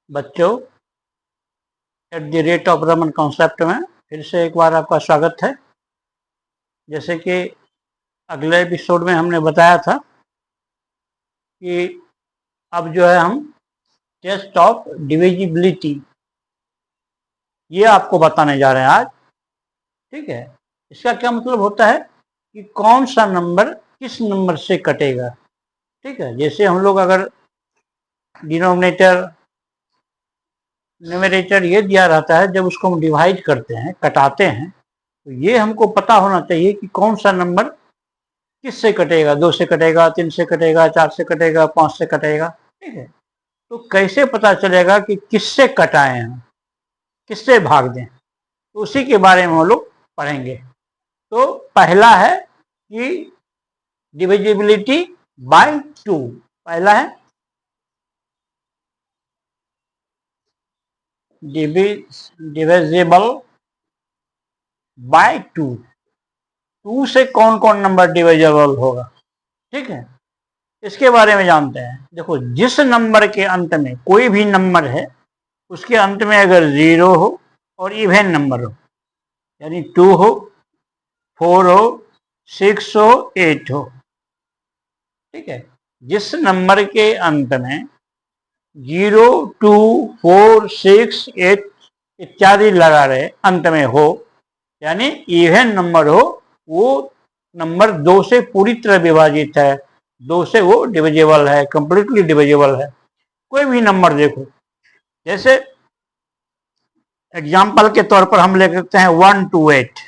बच्चों, at the rate of Raman concept में फिर से एक बार आपका स्वागत है। जैसे कि अगले एपिसोड में हमने बताया था कि अब जो है हम टेस्ट ऑफ डिविजिबिलिटी ये आपको बताने जा रहे हैं आज। ठीक है, इसका क्या मतलब होता है कि कौन सा नंबर किस नंबर से कटेगा। ठीक है, जैसे हम लोग अगर डिनोमिनेटर न्यूमरेटर ये दिया रहता है, जब उसको हम डिवाइड करते हैं, कटाते हैं, तो ये हमको पता होना चाहिए कि कौन सा नंबर किस से कटेगा। 2 से कटेगा, 3 से कटेगा, 4 से कटेगा, 5 से कटेगा। ठीक है, तो कैसे पता चलेगा कि किससे कटाए हैं, किससे भाग दें, तो उसी के बारे में हम लोग पढ़ेंगे। तो पहला है कि डिविजिबिलिटी बाय 2। पहला है डिविजिबल बाय 2। 2 से कौन कौन नंबर डिविजिबल होगा। ठीक है, इसके बारे में जानते हैं। देखो, जिस नंबर के अंत में कोई भी नंबर है, उसके अंत में अगर 0 हो और इवन नंबर हो, यानी 2 हो, 4 हो, 6 हो, 8 हो। ठीक है, जिस नंबर के अंत में 0, 2, 4, 6, 8 इत्यादि लगा रहे अंत में हो, यानी इवन नंबर हो, वो नंबर 2 से पूरी तरह विभाजित है, 2 से वो डिविजिबल है, कंप्लीटली डिविजिबल है। कोई भी नंबर देखो, जैसे एग्जाम्पल के तौर पर हम ले सकते हैं 1 to 8।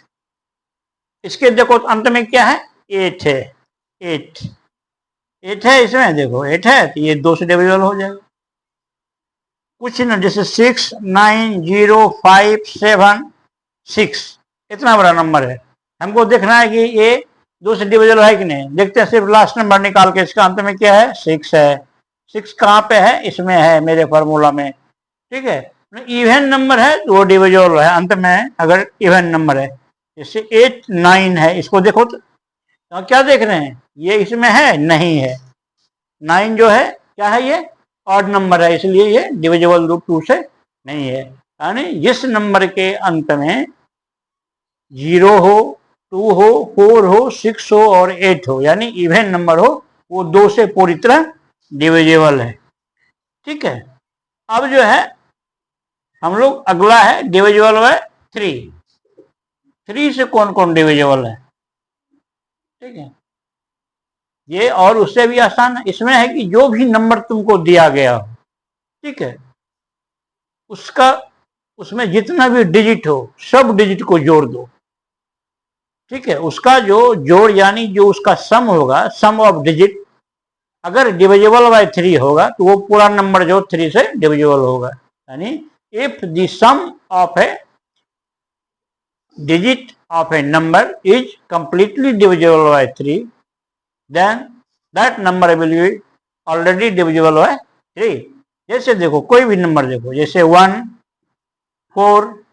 इसके देखो अंत में क्या है, 8 है। 8 है, इसमें देखो 8 है, तो ये 2 से डिविजिबल हो जाएगा। कुछ ना, जैसे 6, 9, 0, 5, 7, 6 इतना बड़ा नंबर है, हमको देखना है कि ये 2 से डिविजिबल है कि नहीं। देखते हैं, सिर्फ लास्ट नंबर निकाल के, इसका अंत में क्या है, 6 है। 6 कहाँ पे है, इसमें है मेरे फार्मूला में। ठीक है, इवन नंबर है तो वो डिविजिबल है अंत में, अगर इवन नंबर है। जैसे 8, 9 है, इसको देखो तो क्या देख रहे हैं, ये इसमें है नहीं है। 9 जो है क्या है, ये ऑड नंबर है, इसलिए ये डिविजिबल रूप 2 से नहीं है। यानी जिस नंबर के अंत में 0 हो, 2 हो, 4 हो, 6 हो और 8 हो, यानी इवन नंबर हो, वो 2 से पूरी तरह डिविजिबल है। ठीक है, अब जो है हम लोग अगला है डिविजिबल बाय 3। 3 से कौन कौन डिविजिबल है। ठीक है, ये और उससे भी आसान है। इसमें है कि जो भी नंबर तुमको दिया गया हो, ठीक है, उसका उसमें जितना भी डिजिट हो, सब डिजिट को जोड़ दो। ठीक है, उसका जो जोड़ यानी जो उसका सम होगा, सम ऑफ डिजिट, अगर डिविजिबल बाय 3 होगा तो वो पूरा नंबर जो 3 से डिविजिबल होगा। यानी if the sum of a digit of a number is completely divisible by 3, then that number will be already divisible by 3। जैसे देखो, कोई भी नंबर देखो, जैसे 1, 4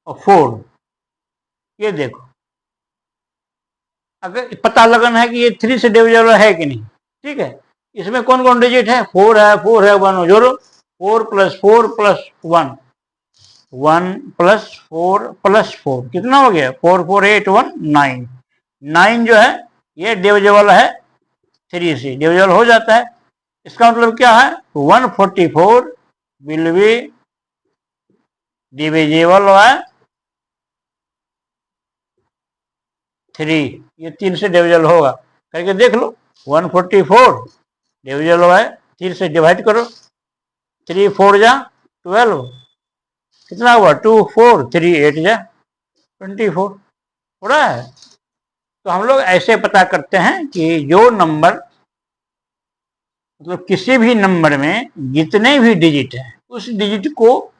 और 4, ये देखो, अगर पता लगाना है कि ये 3 से डिविजिबल है कि नहीं। ठीक है, इसमें कौन कौन डिजिट है, 4 है, 4 है, 1 जोड़ो, 4 + 4 + 1, 1 + 4 + 4 कितना हो गया, 4, 4, 8, 1, 9। 9 जो है ये डिविजिबल है, 3 से डिविजिबल हो जाता है। इसका मतलब क्या है, 144 विल बी डिविजिबल बाय 3। ये 3 से डिविजिबल होगा, करके देख लो। 144 डिविजिबल बाय 3 से डिवाइड करो, 3 4 जा 12, कितना हुआ, 2 4 3 8 जा 24 हो रहा है। तो हम लोग ऐसे पता करते हैं कि जो नंबर, मतलब किसी भी नंबर में जितने भी डिजिट हैं, उस डिजिट को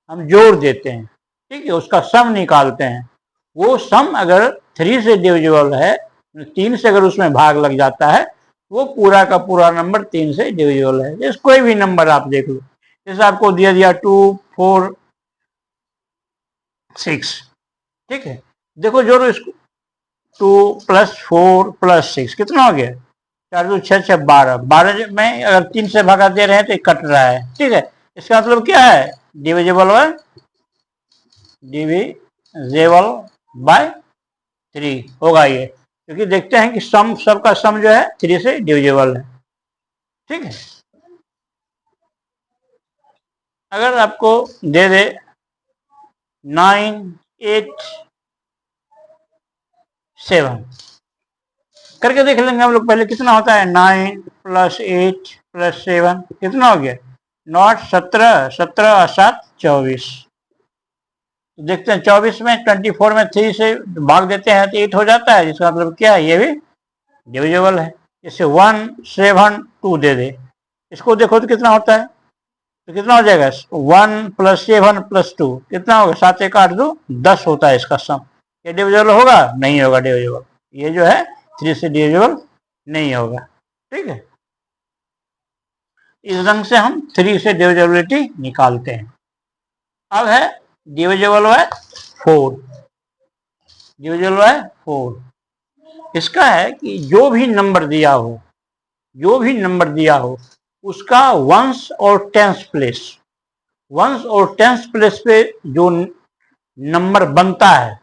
हम जोड़ देते हैं। ठीक है, उसका सम निकालते हैं। वो सम अगर 3 से डिविजिबल है, 3 से अगर उसमें भाग लग जाता है, वो पूरा का पूरा नंबर 3 से डिविजिबल है। जैसे कोई भी नंबर आप देख लो, जैसे आपको दिया 2 4 6। ठीक है, देखो जोड़ो इसको, 2 + 4 + 6 कितना हो गया, 4 2 6 6 12, 12 में अगर 3 से भागा दे रहे हैं तो ये कट रहा है, ठीक है। इसका मतलब क्या है, डिविजिबल बाय 3 होगा ये, क्योंकि देखते हैं कि सम सबका सम जो है 3 से डिविजिबल है, ठीक है। अगर आपको दे दे 9 8 7 करके देख लेंगे हम लोग पहले, कितना होता है 9 + 8 + 7 कितना हो गया, 9 17 17 और 7 24। तो देखते हैं 24 में 24 में 3 से भाग देते हैं तो 8 हो जाता है, जिसका मतलब क्या है, ये भी डिविजिबल है। जैसे 1 7 2 दे दे, इसको देखो तो कितना होता है, तो कितना हो जाएगा 1 + 7 + 2 कितना होगा, 7 1 8 2 10 होता है इसका सम। ये डिविजिबल होगा, नहीं होगा डिविजिबल, ये जो है 3 से डिविजिबल नहीं होगा, ठीक है। इस ढंग से हम 3 से डिविजिबिलिटी निकालते हैं। अब है डिविजिबल बाय 4, डिविजिबल बाय 4। इसका है कि जो भी नंबर दिया हो उसका वंस और टेंस प्लेस पे जो नंबर बनता है,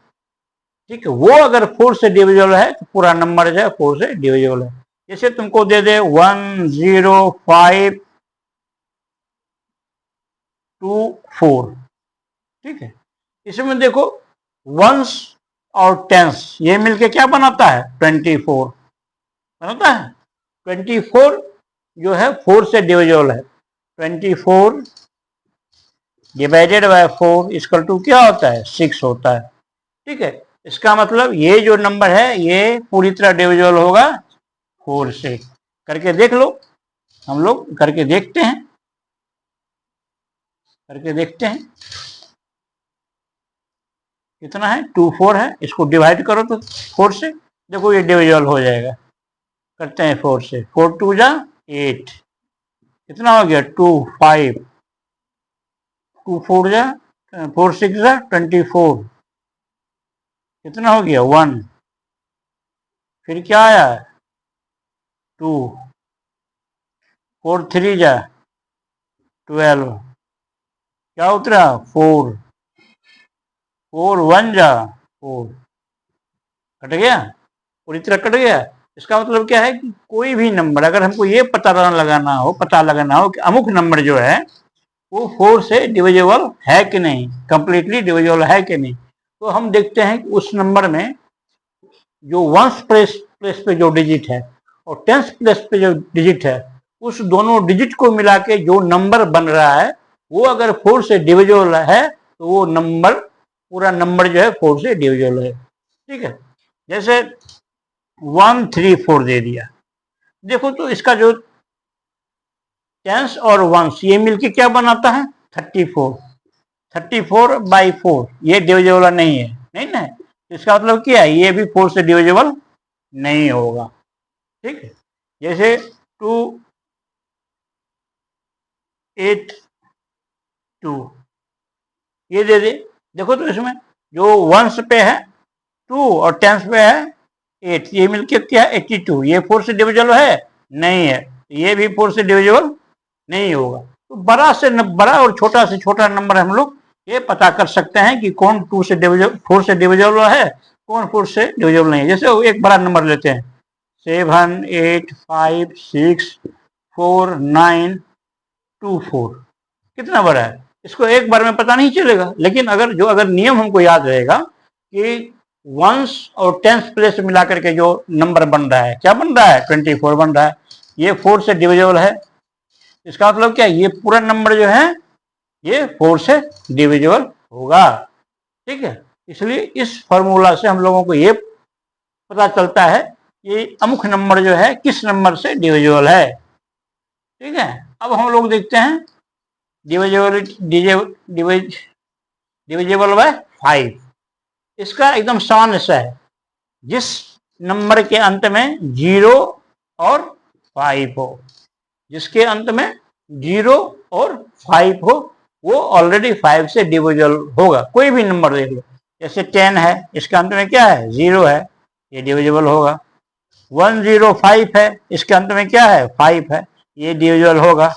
ठीक है, वो अगर 4 से डिविजिबल है तो पूरा नंबर जो है 4 से डिविजिबल है। जैसे तुमको दे दे 1 0 5 2 4, ठीक है। इसमें देखो वंस और टेंस ये मिलके क्या बनाता है, 24 बनाता है। 24 जो है 4 से डिविजिबल है, 24 डिवाइडेड बाय 4 इक्वल टू क्या होता है, 6 होता है, ठीक है। इसका मतलब ये जो नंबर है ये पूरी तरह डिविजिबल होगा 4 से। करके देख लो, हम लोग करके देखते हैं, कितना है 2 4 है, इसको डिवाइड करो तो 4 से, देखो ये डिविजिबल हो जाएगा। करते हैं 4 से, 4 2 जा 8, कितना हो गया 2 5, 2 4 जा 4 6 जा 24, कितना हो गया 1, फिर क्या आया 2, 4 3 जा 12, क्या उतरा 4, 4 1 जा 4, कट गया, पूरी तरह कट गया। इसका मतलब क्या है कि कोई भी नंबर अगर हमको ये पता लगाना हो कि अमुक नंबर जो है वो 4 से डिविजिबल है कि नहीं, कंप्लीटली डिविजिबल है कि नहीं, तो हम देखते हैं कि उस नंबर में जो वंस प्लेस पे जो डिजिट है और टेंस प्लेस पे जो डिजिट है, उस दोनों डिजिट को मिला के जो नंबर बन रहा है वो अगर 4 से डिविजिबल है तो वो नंबर पूरा नंबर जो है 4 से डिविजिबल है, ठीक है। जैसे 1 3 4 दे दिया, देखो तो इसका जो टेंस और वंस ये मिलके क्या बनाता है 34, 34 बाई 4 ये डिविजिबल नहीं है, नहीं ना, इसका मतलब क्या है, ये भी 4 से डिविजिबल नहीं होगा, ठीक है। जैसे 2 8 2 ये दे दे, देखो तो इसमें जो वंस पे है 2 और टेंस पे है 8, ये मिलके क्या है 82, ये 4 से डिविजिबल है नहीं है, ये भी 4 से डिविजिबल नहीं होगा। तो बड़ा और छोटा से छोटा नंबर हम लोग ये पता कर सकते हैं कि कौन 4 से डिविजिबल है, कौन 4 से डिविजिबल नहीं है। जैसे एक बड़ा नंबर लेते हैं 7 8 5 6 4 9 2 4, कितना बड़ा है, इसको एक बार में पता नहीं चलेगा, लेकिन अगर नियम हमको याद रहेगा कि वंस और टेंस प्लेस मिला करके जो नंबर बन रहा है, क्या बन रहा है 24 बन रहा है, ये 4 से डिविजिबल है, इसका मतलब क्या है, ये पूरा नंबर जो है ये 4 से डिविजिबल होगा, ठीक है। इसलिए इस फॉर्मूला से हम लोगों को ये पता चलता है कि अमुक नंबर जो है किस नंबर से डिविजिबल है, ठीक है। अब हम लोग देखते हैं डिविजिबल बाय 5। इसका एकदम सामान्य सा है, जिस नंबर के अंत में 0 और 5 हो, जिसके अंत में 0 और 5 हो वो ऑलरेडी 5 से डिविजिबल होगा। कोई भी नंबर देख लो, जैसे 10 है, इसके अंत में क्या है 0 है, ये डिविजिबल होगा। 105 है, इसके अंत में क्या है 5 है, ये डिविजिबल होगा।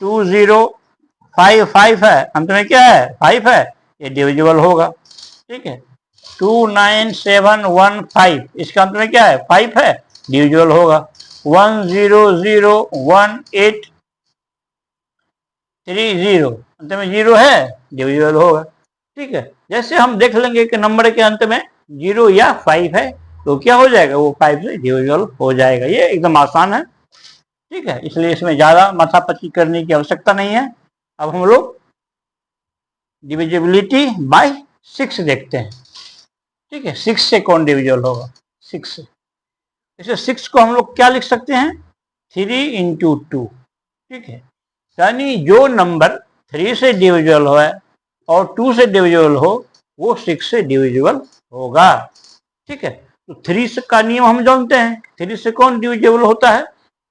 2055 है, अंत में क्या है 5 है, ये डिविजिबल होगा। ठीक है। 29715, इसके अंत में क्या है 5 है, डिविजिबल होगा। 1001830, अंत में 0 है, डिविजिबल होगा। ठीक है। जैसे हम देख लेंगे कि नंबर के अंत में 0 या 5 है तो क्या हो जाएगा, वो 5 से डिविजिबल हो जाएगा। ये एकदम आसान है। ठीक है, इसलिए इसमें ज्यादा माथापच्ची करने की आवश्यकता नहीं है। अब हम लोग डिविजिबिलिटी बाय 6 देखते हैं। ठीक है, 6 से कौन डिविजिबल होगा, 6 से। इसे 6 को हम लोग क्या लिख सकते हैं, 3 इंटू 2। ठीक है, यानी जो नंबर 3 से डिविजिबल हो और 2 से डिविजिबल हो वो 6 से डिविजिबल होगा। ठीक है, तो 3 का नियम हम जानते हैं। 3 से कौन डिविजिबल होता है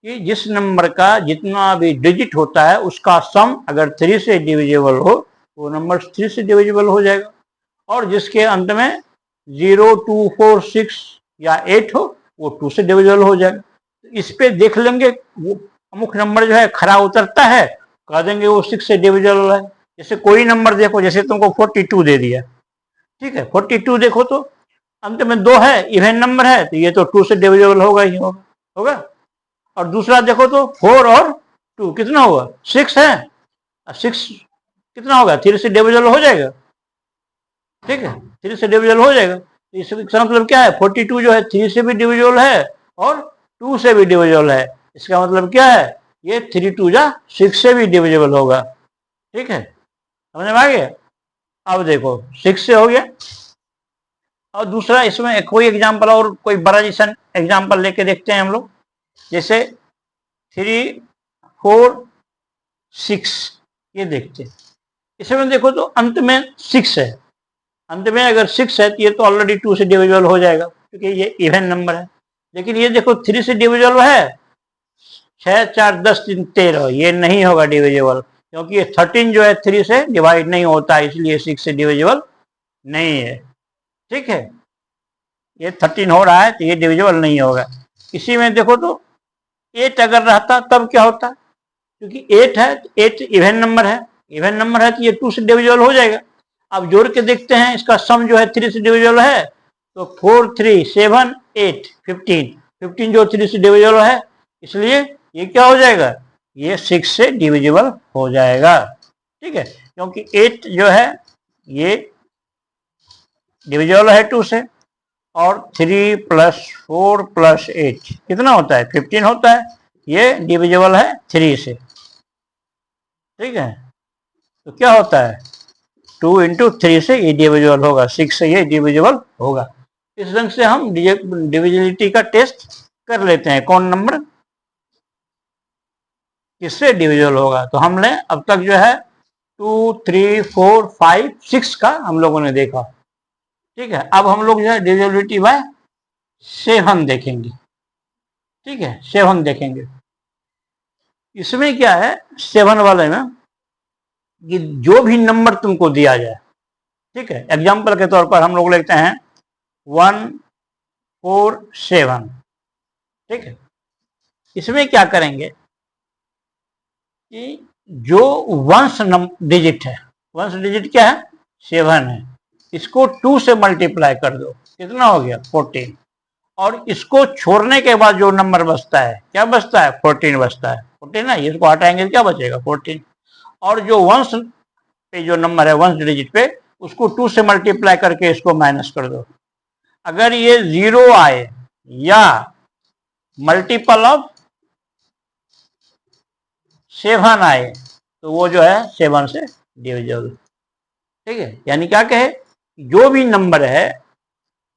कि जिस नंबर का जितना भी डिजिट होता है उसका सम अगर 3 से डिविजिबल हो वो नंबर 3 से डिविजिबल हो जाएगा, और जिसके अंत में 0, 2, 4, 6 या 8 हो वो 2 से डिविजिबल हो जाएगा। इस पे देख लेंगे वो अमुक नंबर जो है खरा उतरता है, कह देंगे वो 6 से डिविजिबल है। जैसे कोई नंबर देखो, जैसे तुमको 42 दे दिया। ठीक है, 42 देखो तो अंत में 2 है, इवन नंबर है, तो ये तो 2 से डिविजिबल होगा ही होगा। और दूसरा देखो तो 4 और 2 कितना होगा, 6 है, 6 कितना होगा 3 से डिविजिबल हो जाएगा। ठीक है, 3 से डिविजिबल हो जाएगा। तो इसका मतलब क्या है, 42 जो है 3 से भी डिविजिबल है और 2 से भी डिविजिबल है। इसका मतलब क्या है, ये 3 2 जा 6 से भी डिविजिबल होगा। ठीक है, समझ में आ गया। अब देखो 6 से हो गया, और दूसरा इसमें कोई एग्जाम्पल और कोई बड़ा जैसा एग्जाम्पल लेके देखते हैं हम लोग। जैसे 3, 4, 6 ये देखते हैं। इसमें देखो तो अंत में 6 है, अंत में अगर 6 है तो ये तो ऑलरेडी 2 से डिविजिबल हो जाएगा क्योंकि ये इवन नंबर है। लेकिन ये देखो 3 से डिविजिबल है, 6, 4, 10, 3, 13, ये नहीं होगा डिविजिबल क्योंकि ये 13 जो है 3 से डिवाइड नहीं होता, इसलिए 6 से डिविजिबल नहीं है। ठीक है, ये 13 हो रहा है तो ये डिविजिबल नहीं होगा। इसी में देखो तो 8 अगर रहता तब क्या होता, क्योंकि 8 है, 8 इवन नंबर है, इवन नंबर है तो ये 2 से डिविजिबल हो जाएगा। अब जोड़ के देखते हैं, इसका सम जो है 3 से डिविजिबल है, तो 4, 3, 7, 8, 15 जो 3 से डिविजिबल है, इसलिए ये क्या हो जाएगा, ये 6 से डिविजिबल हो जाएगा। ठीक है, क्योंकि 8 जो है ये डिविजिबल है 2 से, और 3 + 4 + 8 कितना होता है 15 होता है, ये डिविजिबल है 3 से। ठीक है, तो क्या होता है 2 इंटू 3 से ये डिविजिबल होगा, 6 से ये डिविजिबल होगा। इस ढंग से हम डिविजिबिलिटी का टेस्ट कर लेते हैं, कौन नंबर किससे डिविजिबल होगा। तो हमने अब तक जो है 2, 3, 4, 5, 6 का हम लोगों ने देखा। ठीक है, अब हम लोग जो है डिविजिबिलिटी बाय 7 देखेंगे। ठीक है, 7 देखेंगे। इसमें क्या है 7 वाले में कि जो भी नंबर तुमको दिया जाए, ठीक है, एग्जाम्पल के तौर पर हम लोग लेते हैं 1, 4, 7। ठीक है, इसमें क्या करेंगे कि जो वंश डिजिट है, वंश डिजिट क्या है 7 है, इसको 2 से मल्टीप्लाई कर दो, कितना हो गया 14, और इसको छोड़ने के बाद जो नंबर बचता है क्या बचता है 14 बचता है, 14 है, इसको हटाएंगे क्या बचेगा 14, और जो वंश पे जो नंबर है वंश डिजिट पे उसको 2 से मल्टीप्लाई करके इसको माइनस कर दो। अगर ये 0 आए या मल्टीपल ऑफ 7 आए तो वो जो है 7 से डिविजिबल। ठीक है, यानी क्या कहे, जो भी नंबर है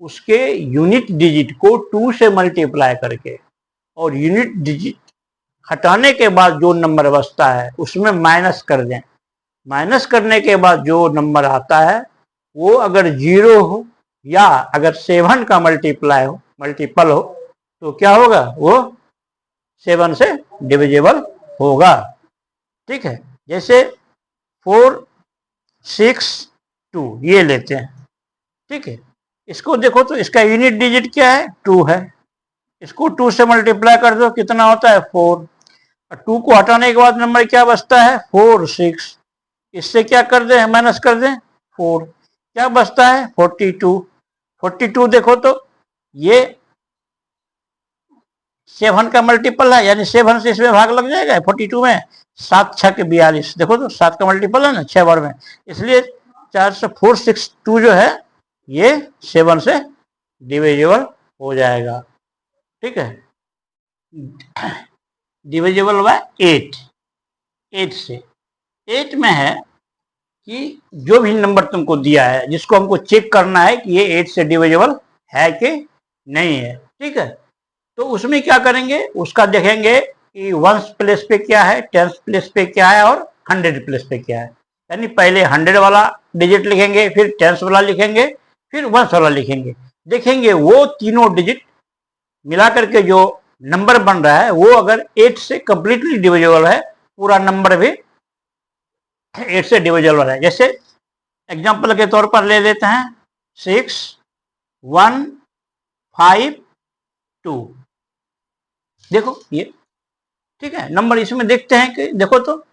उसके यूनिट डिजिट को 2 से मल्टीप्लाई करके और यूनिट डिजिट हटाने के बाद जो नंबर बचता है उसमें माइनस कर दें। माइनस करने के बाद जो नंबर आता है वो अगर 0 हो या अगर 7 का मल्टीपल हो तो क्या होगा, वो 7 से डिविजिबल होगा। ठीक है, जैसे 4, 6, 2 ये लेते हैं। ठीक है, इसको देखो तो इसका यूनिट डिजिट क्या है 2 है, इसको 2 से मल्टीप्लाई कर दो, कितना होता है 4। और 2 को हटाने के बाद नंबर क्या बचता है 4 6। इससे क्या कर दें, माइनस कर दें 4, क्या बचता है 42। 42 देखो तो ये 7 का मल्टीपल है, यानी 7 से इसमें भाग लग जाएगा 42 में। 7 6 के 42, देखो तो 7 का मल्टीपल है ना 6 बार में, इसलिए 462 जो है ये 7 से डिविजिबल हो जाएगा। ठीक है, डिविजिबल बाय 8, 8 से। 8 में है कि जो भी नंबर तुमको दिया है जिसको हमको चेक करना है कि ये 8 से डिविजिबल है कि नहीं है। ठीक है, तो उसमें क्या करेंगे, उसका देखेंगे कि वंस प्लेस पे क्या है, टेंस प्लेस पे क्या है और 100 प्लेस पे क्या है। यानी पहले 100 वाला डिजिट लिखेंगे, फिर टेंस वाला लिखेंगे, फिर वंस वाला लिखेंगे। देखेंगे वो तीनों डिजिट मिला करके जो नंबर बन रहा है वो अगर 8 से कंप्लीटली डिविजिबल है, पूरा नंबर भी 8 से डिविजिबल है। जैसे एग्जांपल के तौर पर ले लेते हैं 6 1 5 2, देखो ये। ठीक है, नंबर इसमें देखते हैं कि देखो तो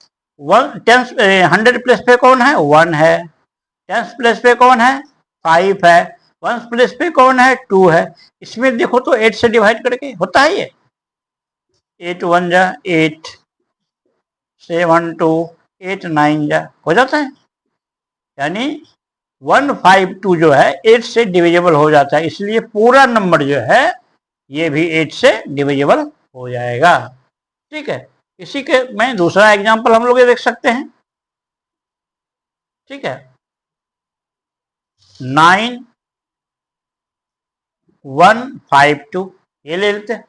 100 प्लेस पे कौन है 1 है, टेंस प्लेस पे कौन है 5 है, वंस प्लेस पे कौन है 2 है। इसमें देखो तो 8 से डिवाइड करके होता है ये 8 1 जा 8, 7 2, 8 9 जा हो जाता है। यानी 152 जो है 8 से डिविजिबल हो जाता है, इसलिए पूरा नंबर जो है ये भी 8 से डिविजिबल हो जाएगा। ठीक है, इसी के मैं दूसरा एग्जांपल हम लोग ये देख सकते हैं। ठीक है, 9 1 5 2 ये ले लेते हैं।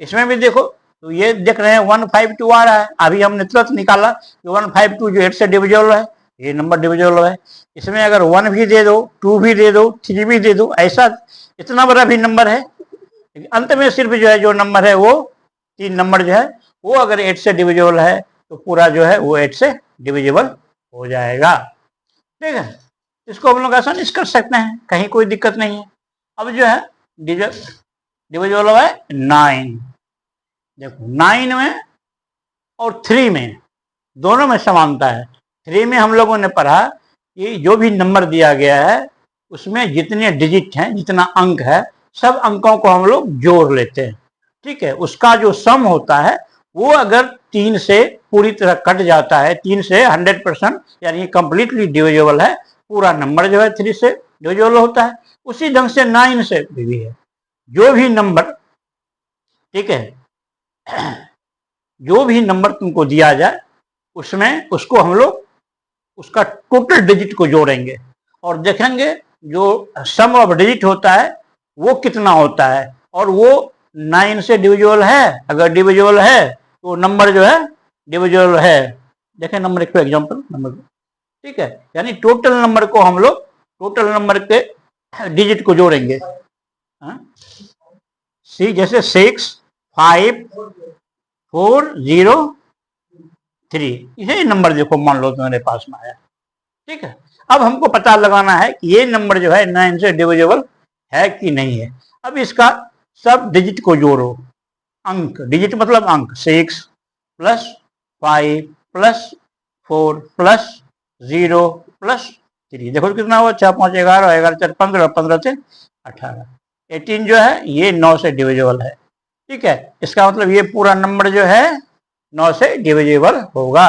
इसमें भी देखो तो ये देख रहे हैं 152 आ रहा है, अभी हमने तुरंत निकाला कि 152 जो 8 से डिविजिबल है, ये नंबर डिविजिबल है। इसमें अगर 1 भी दे दो, 2 भी दे दो, 3 भी दे दो, ऐसा इतना बड़ा भी नंबर है। अंत में सिर्फ जो है जो नंबर है वो 3 नंबर जो है वो अगर 8 से डिविजिबल है तो पूरा जो है वो 8 से डिविजिबल हो जाएगा। ठीक है, इसको हम लोग आसानी से कर सकते हैं, कहीं कोई दिक्कत नहीं है। अब जो है डिविजिबल है 9, देखो 9 में और 3 में दोनों में समानता है। 3 में हम लोगों ने पढ़ा कि जो भी नंबर दिया गया है उसमें जितने डिजिट हैं, जितना अंक है, सब अंकों को हम लोग जोड़ लेते हैं। ठीक है, उसका जो सम होता है वो अगर 3 से पूरी तरह कट जाता है, 3 से 100% यानी कंप्लीटली डिविजिबल है, पूरा नंबर जो है 3 से डिविजिबल होता है। उसी ढंग से 9 से भी है, जो भी नंबर, ठीक है, जो भी नंबर तुमको दिया जाए उसमें उसको हम लोग उसका टोटल डिजिट को जोड़ेंगे और देखेंगे जो सम ऑफ डिजिट होता है वो कितना होता है, और वो 9 से डिविजिबल है। अगर डिविजिबल है तो नंबर जो है डिविजिबल है। देखें नंबर एक एग्जांपल नंबर, ठीक है, यानी टोटल नंबर को हम लोग टोटल नंबर के डिजिट को जोड़ेंगे। सी जैसे 6 5 4 0 3, ये नंबर देखो मान लो तुम्हारे पास में आया। ठीक है, अब हमको पता लगाना है कि ये नंबर जो है 9 से डिविजिबल है कि नहीं है। अब इसका सब डिजिट को जोड़ो, अंक, डिजिट मतलब अंक, 6 प्लस 5 प्लस 4 प्लस 0 प्लस 3, देखो कितना हुआ 6 5 11 11 4 15 15 से 18, 18 जो है ये 9 से डिविजिबल है। ठीक है, इसका मतलब ये पूरा नंबर जो है 9 से डिविजिबल होगा।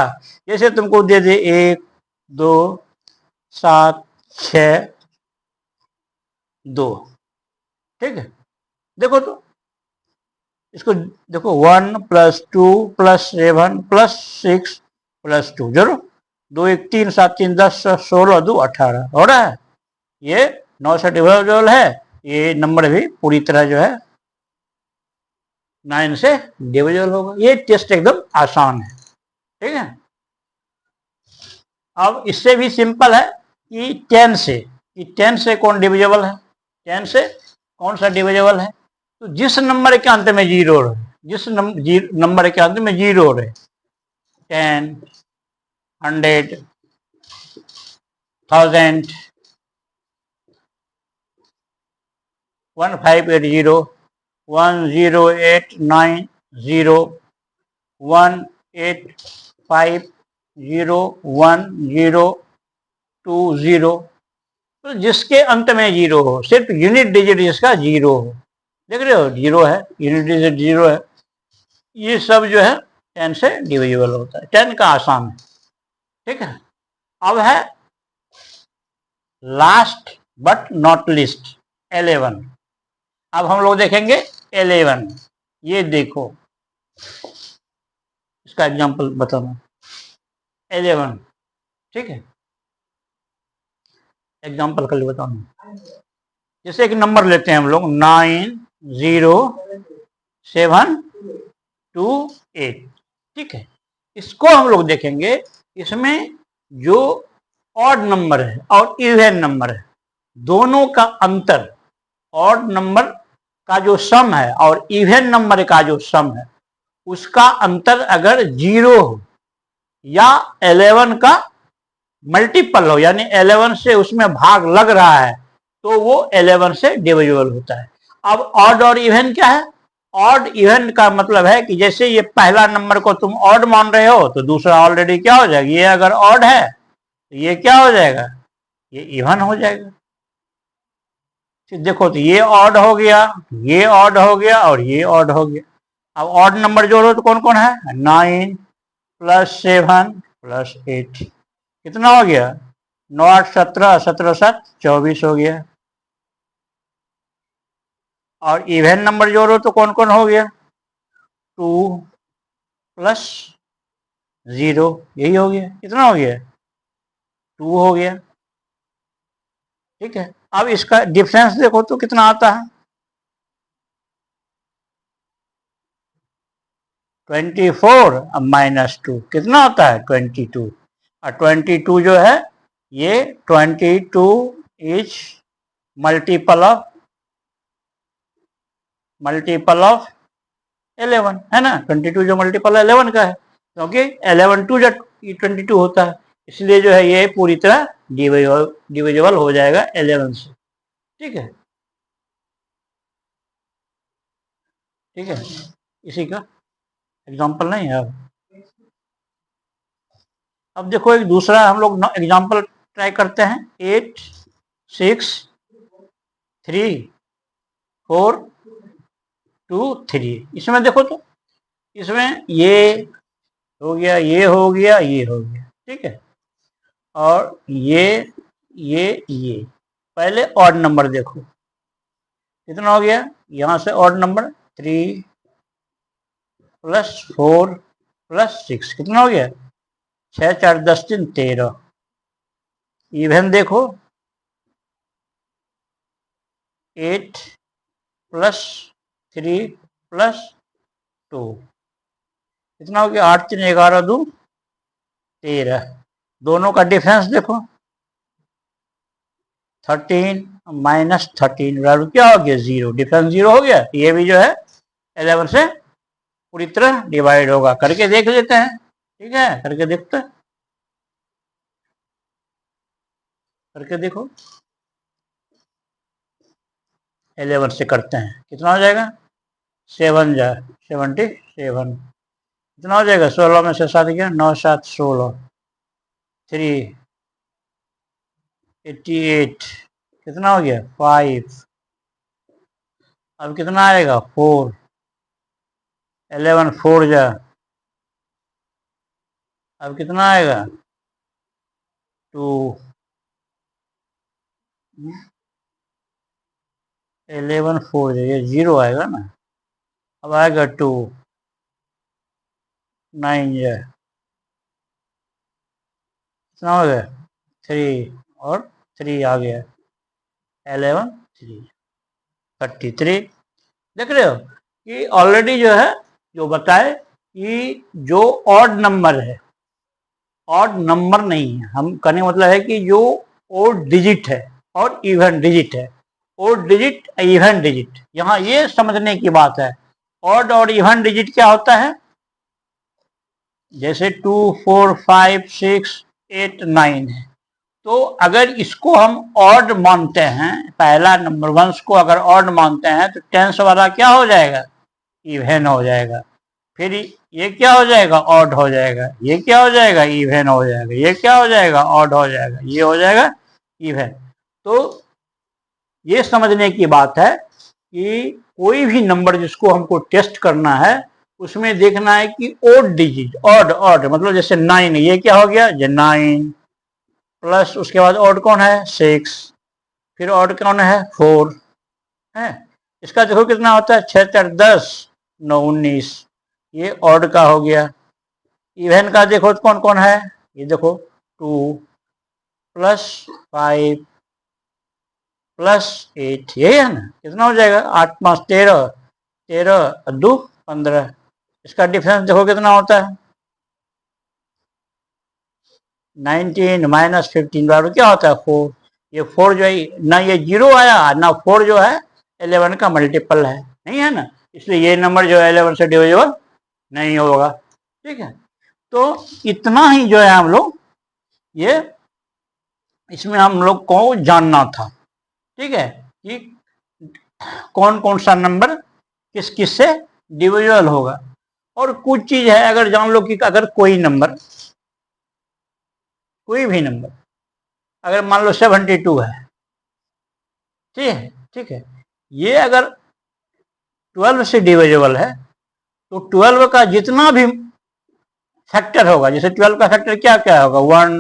जैसे तुमको दे दे 1 2 7 6 2, ठीक है, देखो तो इसको देखो 1 प्लस 2 प्लस 7 प्लस 6 प्लस 2, जरूर 2 1 3 7 3 10 16 2 18 हो रहा है। ये 9 से डिविजिबल है, ये नंबर भी पूरी तरह जो है 9 से डिविजिबल होगा। ये टेस्ट एकदम आसान है। ठीक है, अब इससे भी सिंपल है कि 10 से, कि 10 से कौन डिविजिबल है, 10 से कौन सा डिविजिबल है। तो जिस नंबर के अंत में 0 रहे, जिस नंबर के अंत में 0 रहे, 10 100 1000 1580 1089018501020, तो जिसके अंत में जीरो हो, सिर्फ यूनिट डिजिट जिसका जीरो हो, देख रहे हो जीरो है, यूनिट डिजिट जीरो है, ये सब जो है 10 से डिविजिबल होता है। 10 का आसान है, ठीक है। अब है लास्ट बट नॉट लिस्ट 11। अब हम लोग देखेंगे 11। ये देखो, इसका एग्जांपल बताना 11, ठीक है। एग्जांपल कर बताऊंगा, जैसे एक नंबर लेते हैं हम लोग 90728, ठीक है। इसको हम लोग देखेंगे, इसमें जो ऑड नंबर है और इवन नंबर है, दोनों का अंतर, ऑड नंबर का जो सम है और इवन नंबर का जो सम है, उसका अंतर अगर जीरो हो या 11 का मल्टीपल हो, यानी 11 से उसमें भाग लग रहा है, तो वो 11 से डिविजिबल होता है। अब ऑड और इवन क्या है? ऑड इवन का मतलब है कि जैसे ये पहला नंबर को तुम ऑड मान रहे हो, तो दूसरा ऑलरेडी क्या हो जाएगा, ये अगर ऑड है तो ये क्या हो जाएगा, ये इवन हो जाएगा। देखो, तो ये ऑड हो गया, ये ऑड हो गया और ये ऑड हो गया। अब ऑड नंबर जोड़ो तो कौन कौन है, 9 + 7 + 8, कितना हो गया, 9 8 17, 17 7 24 हो गया। और इवन नंबर जोड़ो तो कौन कौन हो गया, 2 + 0, यही हो गया, कितना हो गया, 2 हो गया, ठीक है। अब इसका डिफरेंस देखो तो कितना आता है, 24 -2 कितना होता है, 22। और 22 जो है, ये 22 इज मल्टीपल ऑफ 11 है ना। 22 जो मल्टीपल 11 का है, क्योंकि 11 2 22 होता है, इसलिए जो है ये पूरी तरह डिविजिबल हो जाएगा 11 से, ठीक है, ठीक है। इसी का एग्जाम्पल नहीं है। अब देखो, एक दूसरा हम लोग एग्जाम्पल ट्राई करते हैं, 8 6 3 4 2 3। इसमें देखो तो, इसमें ये हो गया, ये हो गया, ये हो गया, ठीक है। और ये पहले ऑड नंबर देखो कितना हो गया, यहां से ऑड नंबर 3 + 4 + 6 कितना हो गया, 6 4 10 3 13। इवन देखो, 8 + 3 + 2 कितना हो गया, 8 3 11 2 13। दोनों का डिफरेंस देखो, 13 - 13 क्या हो गया, 0, डिफरेंस 0 हो गया। ये भी जो है 11 से पूरी तरह डिवाइड होगा। करके देख लेते हैं, ठीक है, करके देखते हैं, करके देखो, 11 से करते हैं, कितना हो जाएगा, 7 जा 77, कितना हो जाएगा, 16 में से 7 गया, 9 7 16, 3 88, कितना हो गया, 5। अब कितना आएगा, 4, 11 4 जा, अब कितना आएगा, 2, 11 4 जा, ये 0 आएगा ना। अब आएगा 2, 9 जा, कितना हो गया, 3 और 3 आ गया, 11 3 33। देख रहे हो कि ऑलरेडी जो है, जो बताए कि जो ऑड नंबर है, ऑड नंबर नहीं है, हम कहने का मतलब है कि जो ओड डिजिट है और इवन डिजिट है, ओड डिजिट इवन डिजिट, यहाँ ये समझने की बात है। ऑड और इवन डिजिट क्या होता है, जैसे 2 4 5 6 8 9 है, तो अगर इसको हम ऑड मानते हैं, पहला नंबर वंस को अगर ऑड मानते हैं तो टेंस वाला क्या हो जाएगा, इवन हो जाएगा। फिर ये क्या हो जाएगा, ऑड हो जाएगा। ये क्या हो जाएगा, इवन हो जाएगा। ये क्या हो जाएगा, ऑड हो जाएगा। ये हो जाएगा इवन। तो ये समझने की बात है कि कोई भी नंबर जिसको हमको टेस्ट करना है उसमें देखना है कि ओड डिजिट, ऑड ऑड मतलब जैसे 9, ये क्या हो गया, ये 9 प्लस उसके बाद ऑड कौन है, 6, फिर ऑड कौन है, 4 है। इसका देखो कितना होता है, 6 4 10 9 19, ये ऑड का हो गया। इवन का देखो कौन कौन है, ये देखो 2 प्लस 5 प्लस 8, यही है ना, कितना हो जाएगा, 8 5 13, 13 2 15। इसका डिफरेंस देखो कितना होता है, 19 माइनस 15 बराबर क्या होता है, 4। ये 4 जो है ना, ये 0 आया ना, 4 जो है 11 का मल्टीपल है, नहीं है ना, इसलिए ये नंबर जो है 11 से डिविजिबल नहीं होगा। ठीक है, तो इतना ही जो है हम लोग ये इसमें हम लोग को जानना था। ठीक है, कि कौन कौन सा नंबर किस किस से डिविजिबल होगा। और कुछ चीज है, अगर जान लो कि अगर कोई नंबर, कोई भी नंबर अगर मान लो 72 है, ठीक है, ठीक है, ये अगर 12 से डिविजिबल है तो 12 का जितना भी फैक्टर होगा, जैसे 12 का फैक्टर क्या क्या होगा, 1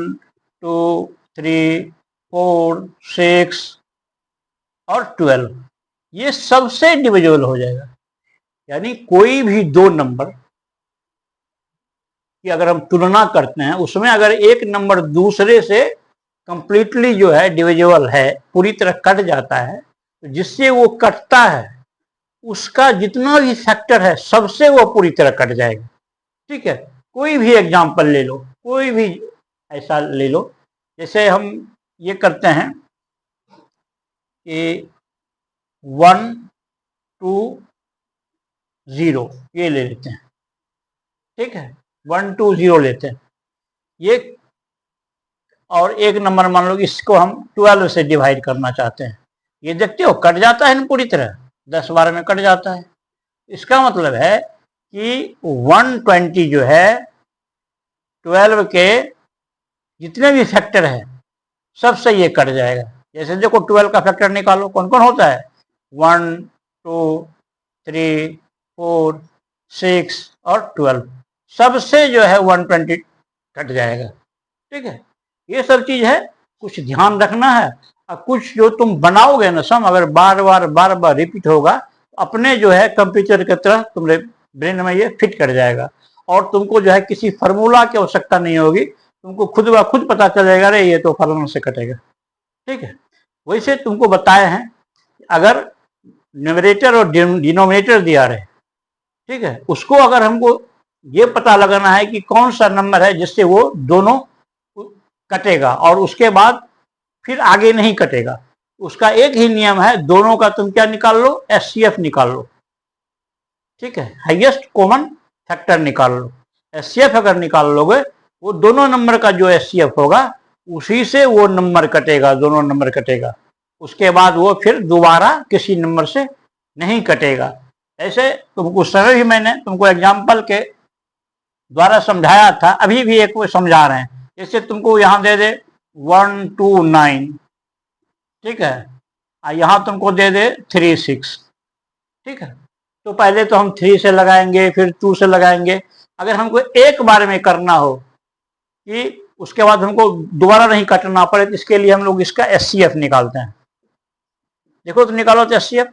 2 3 4 6 और 12, ये सबसे डिविजिबल हो जाएगा। यानी कोई भी दो नंबर की अगर हम तुलना करते हैं, उसमें अगर एक नंबर दूसरे से कंप्लीटली जो है डिविजिबल है, पूरी तरह कट जाता है, तो जिससे वो कटता है उसका जितना भी फैक्टर है सबसे वो पूरी तरह कट जाएगा। ठीक है, कोई भी एग्जांपल ले लो, कोई भी ऐसा ले लो, जैसे हम ये करते हैं कि 1 2 0 ये ले लेते हैं। ठीक है, 1 2 0 लेते हैं ये, और एक नंबर मान लो इसको हम 12 से डिवाइड करना चाहते हैं, ये देखते हो कट जाता है ना पूरी तरह, 10 12 में कट जाता है। इसका मतलब है कि 120 जो है 12 के जितने भी फैक्टर है सबसे ये कट जाएगा। जैसे देखो 12 का फैक्टर निकालो, कौन कौन होता है, 1 2 3 4 6 और 12, सबसे जो है 120 कट जाएगा। ठीक है, ये सब चीज है, कुछ ध्यान रखना है। और कुछ जो तुम बनाओगे ना सम, अगर बार बार रिपीट होगा, अपने जो है कंप्यूटर की तरह तुम्हारे ब्रेन में ये फिट कर जाएगा, और तुमको जो है किसी फार्मूला की आवश्यकता नहीं होगी, तुमको खुद ब खुद पता चलेगा, रे ये तो फलाना से कटेगा। ठीक है, वैसे तुमको बताए हैं, अगर न्यूमरेटर और डिनोमिनेटर दिया रहे, ठीक है, उसको अगर हमको ये पता लगाना है कि कौन सा नंबर है जिससे वो दोनों कटेगा और उसके बाद फिर आगे नहीं कटेगा, उसका एक ही नियम है, दोनों का तुम क्या निकाल लो, एचसीएफ निकाल लो। ठीक है, हाईएस्ट कॉमन फैक्टर निकाल लो। एचसीएफ अगर निकाल लोगे, वो दोनों नंबर का जो एचसीएफ होगा उसी से वो नंबर कटेगा, दोनों नंबर कटेगा, उसके बाद वो फिर दोबारा किसी नंबर से नहीं कटेगा। ऐसे तुमको समय भी मैंने तुमको एग्जाम्पल के द्वारा समझाया था, अभी भी एक वो समझा रहे हैं। जैसे तुमको यहाँ दे दे 1 2 9, ठीक है, यहाँ तुमको दे दे 3 6, ठीक है, तो पहले तो हम 3 से लगाएंगे, फिर 2 से लगाएंगे। अगर हमको एक बार में करना हो कि उसके बाद हमको दोबारा नहीं काटना पड़े, तो इसके लिए हम लोग इसका एचसीएफ निकालते हैं। देखो तो निकालो तो एचसीएफ,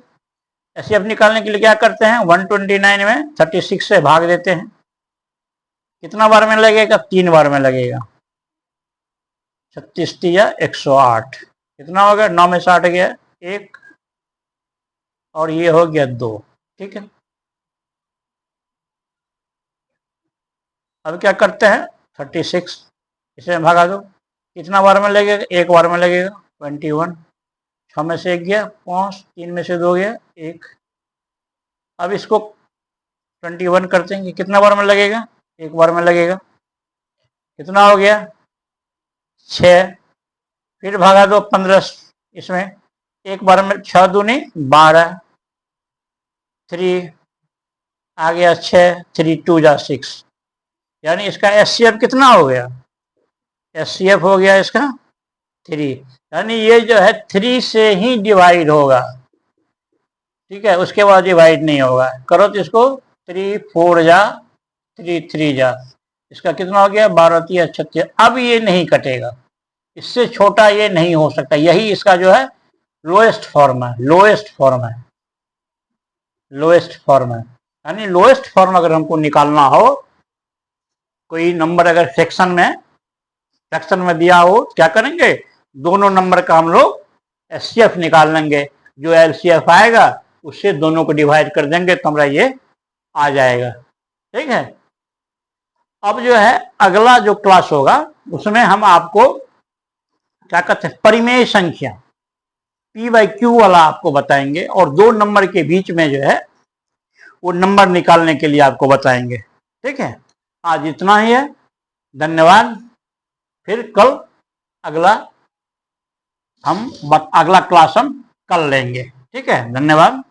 एचसीएफ निकालने के लिए क्या करते हैं, 129 में 36 से भाग देते हैं। कितना बार में लगेगा, 3 बार में लगेगा। 36 या 108, कितना हो गया, 9 में 60 गया 1, और ये हो गया 2। ठीक है, अब क्या करते हैं, 36 इसे भगा दो, कितना बार में लगेगा, एक बार में लगेगा, 21, 6 में से 1 गया 5, 3 में से 2 गया 1। अब इसको 21 करते हैं, कितना बार में लगेगा, एक बार में लगेगा, कितना हो गया 6, फिर भागा दो 15 इसमें, एक बार में 6 दूनी 12, 3 आ गया 6, 3 2 जा 6, यानी इसका एचसीएफ कितना हो गया, एचसीएफ हो गया इसका 3, यानी ये जो है 3 से ही डिवाइड होगा, ठीक है, उसके बाद डिवाइड नहीं होगा। करो तो इसको 3 4 जा 3 3 जा, इसका कितना हो गया 12 3 36। अब ये नहीं कटेगा, इससे छोटा ये नहीं हो सकता, यही इसका जो है लोएस्ट फॉर्म है, लोएस्ट फॉर्म है, लोएस्ट फॉर्म है। यानी लोएस्ट फॉर्म अगर हमको निकालना हो, कोई नंबर अगर सेक्शन में दिया हो, क्या करेंगे, दोनों नंबर का हम लोग एचसीएफ निकाल लेंगे, जो एलसीएफ आएगा उससे दोनों को डिवाइड कर देंगे तो हमारा ये आ जाएगा, ठीक है। अब जो है अगला जो क्लास होगा उसमें हम आपको क्या कहते हैं, परिमेय संख्या P/Q वाला आपको बताएंगे, और दो नंबर के बीच में जो है वो नंबर निकालने के लिए आपको बताएंगे, ठीक है। आज इतना ही है, धन्यवाद। फिर कल अगला क्लास हम कल लेंगे, ठीक है, धन्यवाद।